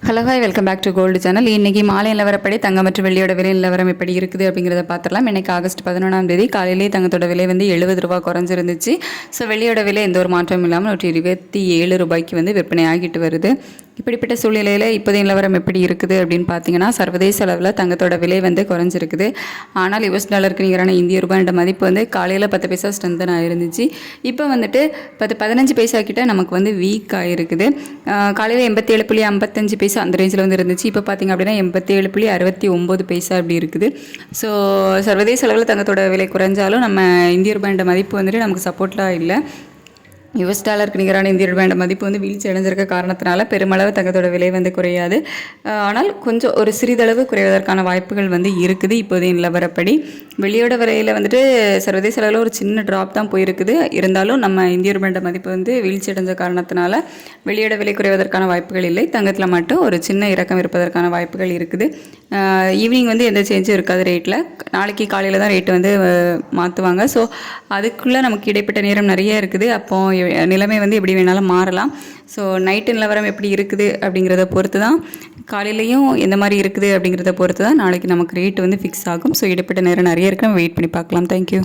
Hello hi welcome back to gold channel. இன்றைக்கி மாலை நிலவரப்படி தங்கம் மற்றும் வெள்ளியோட விலை நிலவரம் எப்படி இருக்குது அப்படிங்கிறத பார்த்துடலாம். இன்றைக்கி ஆகஸ்ட் 11ஆம் தேதி காலையிலேயே தங்கத்தோட விலை வந்து 70 ரூபா குறைஞ்சிருந்துச்சு. ஸோ வெள்ளியோட விலை எந்த ஒரு மாற்றமும் இல்லாமல் 127 ரூபாய்க்கு வந்து விற்பனை ஆகிட்டு வருது. இப்படிப்பட்ட சூழ்நிலையில் இப்போதைய நிலவரம் எப்படி இருக்குது அப்படின்னு பார்த்தீங்கன்னா, சர்வதேச அளவில் தங்கத்தோட விலை வந்து குறைஞ்சிருக்குது. ஆனால் US டாலருக்கு நிகரான இந்திய ரூபாயோட மதிப்பு வந்து காலையில் 10 பைசா ஸ்ட்ரென்தன் ஆயிருந்துச்சு. இப்போ வந்துட்டு 15 பைசா கிட்ட நமக்கு வந்து வீக் ஆகிருக்குது. காலையில் 87.55 பைசா அந்த ரேஞ்சில் வந்து இருந்துச்சு. இப்போ பார்த்திங்க அப்படின்னா 87.69 பைசா அப்படி இருக்குது. ஸோ சர்வதேச அளவில் தங்கத்தோட விலை குறைஞ்சாலும் நம்ம இந்திய ரூபாயோட மதிப்பு வந்துட்டு நமக்கு சப்போர்ட்டாக இல்லை. US டாலருக்கு நிகரான இந்திய ரூபாயோட மதிப்பு வந்து வீழ்ச்சி அடைஞ்சிருக்க காரணத்தினால பெருமளவு தங்கத்தோட விலை வந்து குறையாது. ஆனால் கொஞ்சம் ஒரு சிறிதளவு குறைவதற்கான வாய்ப்புகள் வந்து இருக்குது இப்போதைய நிலவரப்படி. வெள்ளியோட விலையில் வந்துட்டு சர்வதேச அளவில் ஒரு சின்ன ட்ராப் தான் போயிருக்குது. இருந்தாலும் நம்ம இந்திய ரூபாயோட மதிப்பு வந்து வீழ்ச்சி அடைஞ்ச காரணத்தினால வெள்ளியோட விலை குறைவதற்கான வாய்ப்புகள் இல்லை. தங்கத்தில் மட்டும் ஒரு சின்ன இறக்கம் இருப்பதற்கான வாய்ப்புகள் இருக்குது. ஈவினிங் வந்து எந்த சேஞ்சும் இருக்காது ரேட்டில். நாளைக்கு காலையில் தான் ரேட்டு வந்து மாற்றுவாங்க. ஸோ அதுக்குள்ளே நமக்கு இடைப்பட்ட நேரம் நிறைய இருக்குது. அப்போது நிலைமை வந்து எப்படி வேணாலும் மாறலாம். ஸோ நைட்டு நிலவரம் எப்படி இருக்குது அப்படிங்கிறத பொறுத்து தான், காலையிலையும் எந்த மாதிரி இருக்குது அப்படிங்கிறத பொறுத்து தான் நாளைக்கு நமக்கு ரேட்டு வந்து ஃபிக்ஸ் ஆகும். ஸோ இடைப்பட்ட நேரம் நிறைய இருக்குது, நம்ம வெயிட் பண்ணி பார்க்கலாம். தேங்க்யூ.